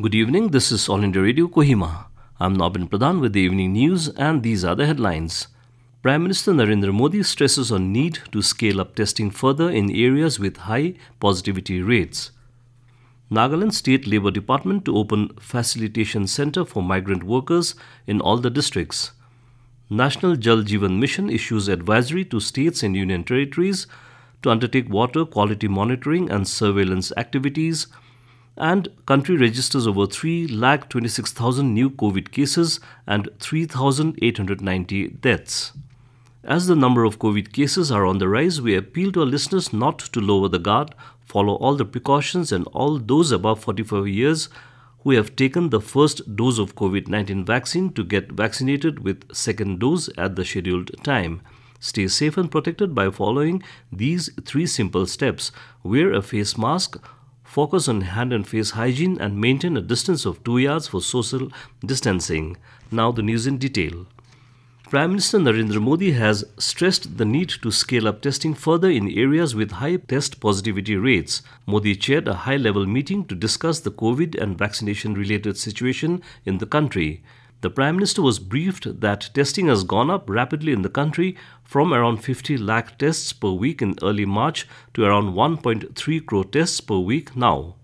Good evening, this is All India Radio Kohima. I'm Nobin Pradhan with the evening news and these are the headlines. Prime Minister Narendra Modi stresses on need to scale up testing further in areas with high positivity rates. Nagaland State Labour Department to open facilitation centre for migrant workers in all the districts. National Jal Jeevan Mission issues advisory to states and union territories to undertake water quality monitoring and surveillance activities, and country registers over 3,26,000 new COVID cases and 3,890 deaths. As the number of COVID cases are on the rise, we appeal to our listeners not to lower the guard, follow all the precautions, and all those above 45 years who have taken the first dose of COVID-19 vaccine to get vaccinated with second dose at the scheduled time. Stay safe and protected by following these 3 simple steps. Wear a face mask, focus on hand and face hygiene, and maintain a distance of 2 yards for social distancing. Now the news in detail. Prime Minister Narendra Modi has stressed the need to scale up testing further in areas with high test positivity rates. Modi chaired a high-level meeting to discuss the COVID and vaccination-related situation in the country. The Prime Minister was briefed that testing has gone up rapidly in the country from around 50 lakh tests per week in early March to around 1.3 crore tests per week now.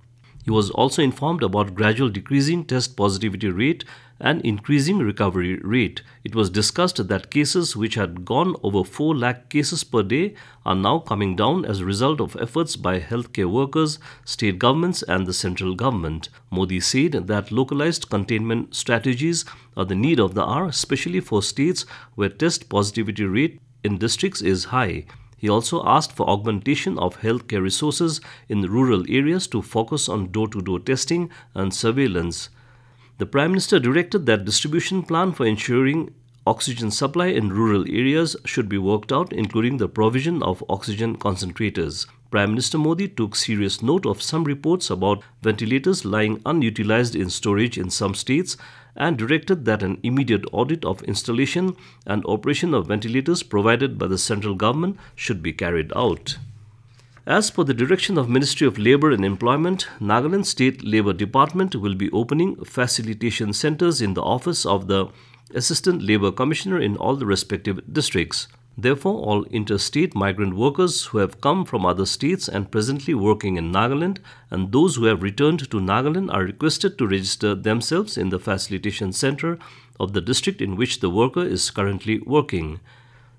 He was also informed about gradual decreasing test positivity rate and increasing recovery rate. It was discussed that cases which had gone over 4 lakh cases per day are now coming down as a result of efforts by healthcare workers, state governments and the central government. Modi said that localized containment strategies are the need of the hour, especially for states where test positivity rate in districts is high. He also asked for augmentation of healthcare resources in rural areas to focus on door-to-door testing and surveillance. The Prime Minister directed that distribution plan for ensuring oxygen supply in rural areas should be worked out, including the provision of oxygen concentrators. Prime Minister Modi took serious note of some reports about ventilators lying unutilized in storage in some states and directed that an immediate audit of installation and operation of ventilators provided by the central government should be carried out. As per the direction of Ministry of Labour and Employment, Nagaland State Labour Department will be opening facilitation centres in the office of the Assistant Labour Commissioner in all the respective districts. Therefore, all interstate migrant workers who have come from other states and presently working in Nagaland and those who have returned to Nagaland are requested to register themselves in the facilitation centre of the district in which the worker is currently working.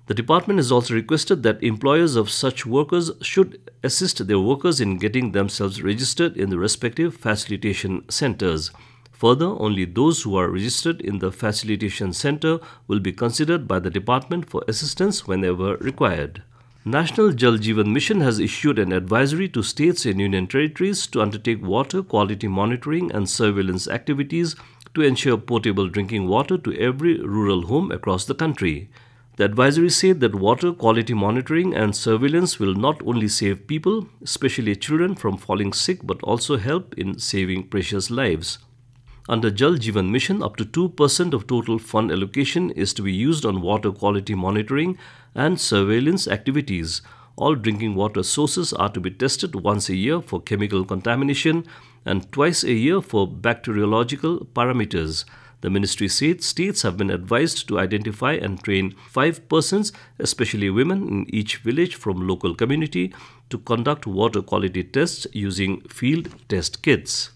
The department has also requested that employers of such workers should assist their workers in getting themselves registered in the respective facilitation centres. Further, only those who are registered in the facilitation centre will be considered by the department for assistance whenever required. National Jal Jeevan Mission has issued an advisory to states and union territories to undertake water quality monitoring and surveillance activities to ensure potable drinking water to every rural home across the country. The advisory said that water quality monitoring and surveillance will not only save people, especially children, from falling sick but also help in saving precious lives. Under Jal Jeevan Mission, up to 2% of total fund allocation is to be used on water quality monitoring and surveillance activities. All drinking water sources are to be tested once a year for chemical contamination and twice a year for bacteriological parameters. The ministry said states have been advised to identify and train 5 persons, especially women, in each village from local community to conduct water quality tests using field test kits.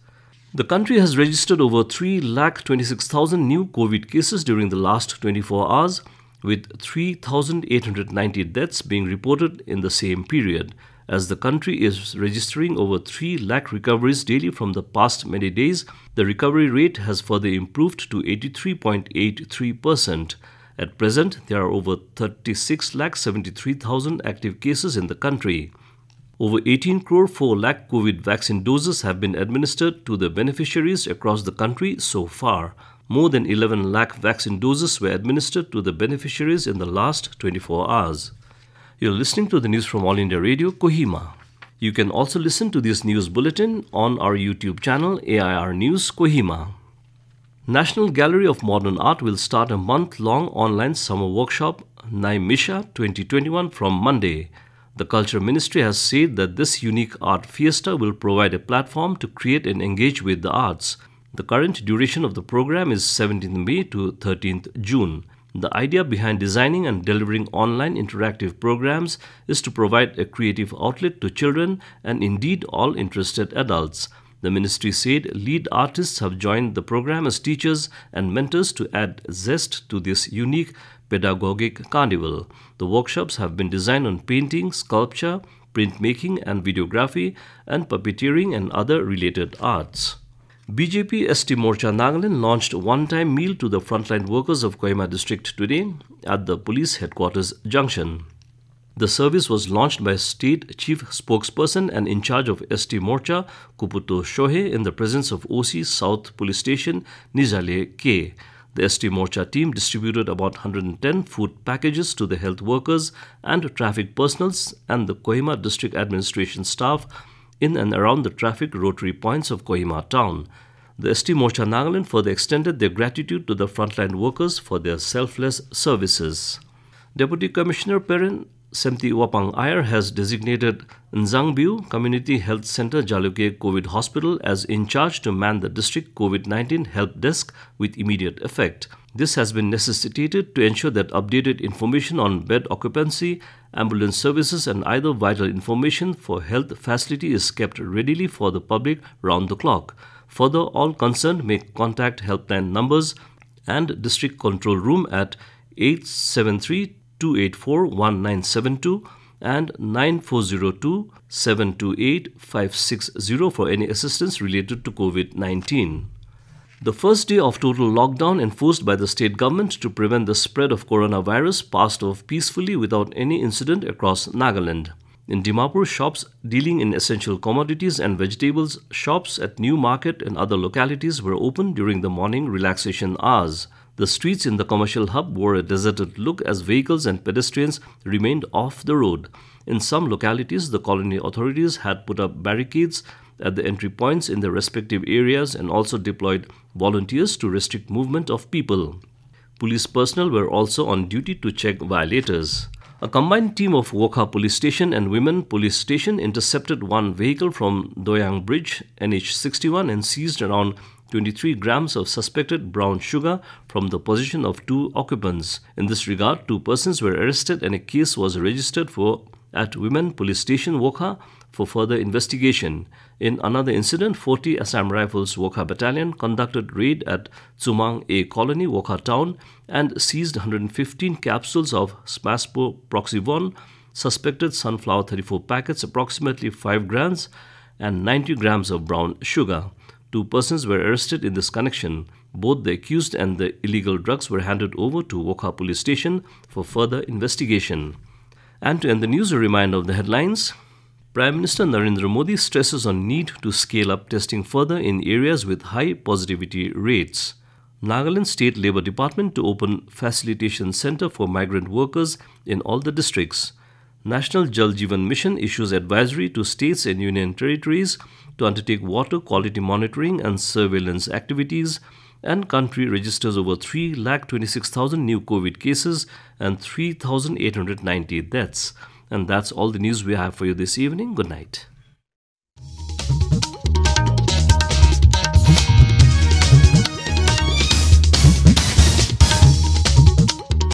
The country has registered over 3,26,000 new COVID cases during the last 24 hours, with 3,890 deaths being reported in the same period. As the country is registering over 3 lakh recoveries daily from the past many days, the recovery rate has further improved to 83.83%. At present, there are over 36,73,000 active cases in the country. Over 18 crore 4 lakh COVID vaccine doses have been administered to the beneficiaries across the country so far. More than 11 lakh vaccine doses were administered to the beneficiaries in the last 24 hours. You're listening to the news from All India Radio, Kohima. You can also listen to this news bulletin on our YouTube channel, AIR News, Kohima. National Gallery of Modern Art will start a month-long online summer workshop, Naimisha 2021, from Monday. The Culture Ministry has said that this unique art fiesta will provide a platform to create and engage with the arts. The current duration of the program is 17th May to 13th June. The idea behind designing and delivering online interactive programs is to provide a creative outlet to children and indeed all interested adults. The ministry said lead artists have joined the program as teachers and mentors to add zest to this unique pedagogic carnival. The workshops have been designed on painting, sculpture, printmaking and videography, and puppeteering and other related arts. BJP ST Morcha Nagaland launched a one-time meal to the frontline workers of Kohima district today at the police headquarters junction. The service was launched by State Chief Spokesperson and in charge of ST Morcha, Kuputo Shohe, in the presence of OC South Police Station, Nizale K. The ST Morcha team distributed about 110 food packages to the health workers and traffic personals and the Kohima district administration staff in and around the traffic rotary points of Kohima town. The ST Morcha Nagaland further extended their gratitude to the frontline workers for their selfless services. Deputy Commissioner Perin Semti Wapang Iyer has designated Nzangbiu Community Health Center Jaluke COVID Hospital as in charge to man the district COVID-19 help desk with immediate effect. This has been necessitated to ensure that updated information on bed occupancy, ambulance services and other vital information for health facility is kept readily for the public round the clock. Further, all concerned may contact helpline numbers and district control room at 873-284-1972 and 9402-728-560 for any assistance related to COVID-19. The first day of total lockdown enforced by the state government to prevent the spread of coronavirus passed off peacefully without any incident across Nagaland. In Dimapur, shops dealing in essential commodities and vegetables, shops at New Market and other localities were open during the morning relaxation hours. The streets in the commercial hub wore a deserted look as vehicles and pedestrians remained off the road. In some localities, the colony authorities had put up barricades at the entry points in their respective areas and also deployed volunteers to restrict movement of people. Police personnel were also on duty to check violators. A combined team of Wokha Police Station and Women Police Station intercepted one vehicle from Doyang Bridge, NH61, and seized around 23 grams of suspected brown sugar from the possession of two occupants. In this regard, 2 persons were arrested and a case was registered at Women Police Station, Wokha, for further investigation. In another incident, 40 Assam Rifles Wokha Battalion conducted raid at Tsumang A Colony, Wokha Town, and seized 115 capsules of Spaspo Proxivon, suspected sunflower 34 packets, approximately 5 grams, and 90 grams of brown sugar. 2 persons were arrested in this connection. Both the accused and the illegal drugs were handed over to Wokha Police Station for further investigation. And to end the news, a reminder of the headlines. Prime Minister Narendra Modi stresses on need to scale up testing further in areas with high positivity rates. Nagaland State Labour Department to open facilitation centre for migrant workers in all the districts. National Jal Jeevan Mission issues advisory to states and union territories to undertake water quality monitoring and surveillance activities, and country registers over 3,26,000 new COVID cases and 3,890 deaths. And that's all the news we have for you this evening. Good night.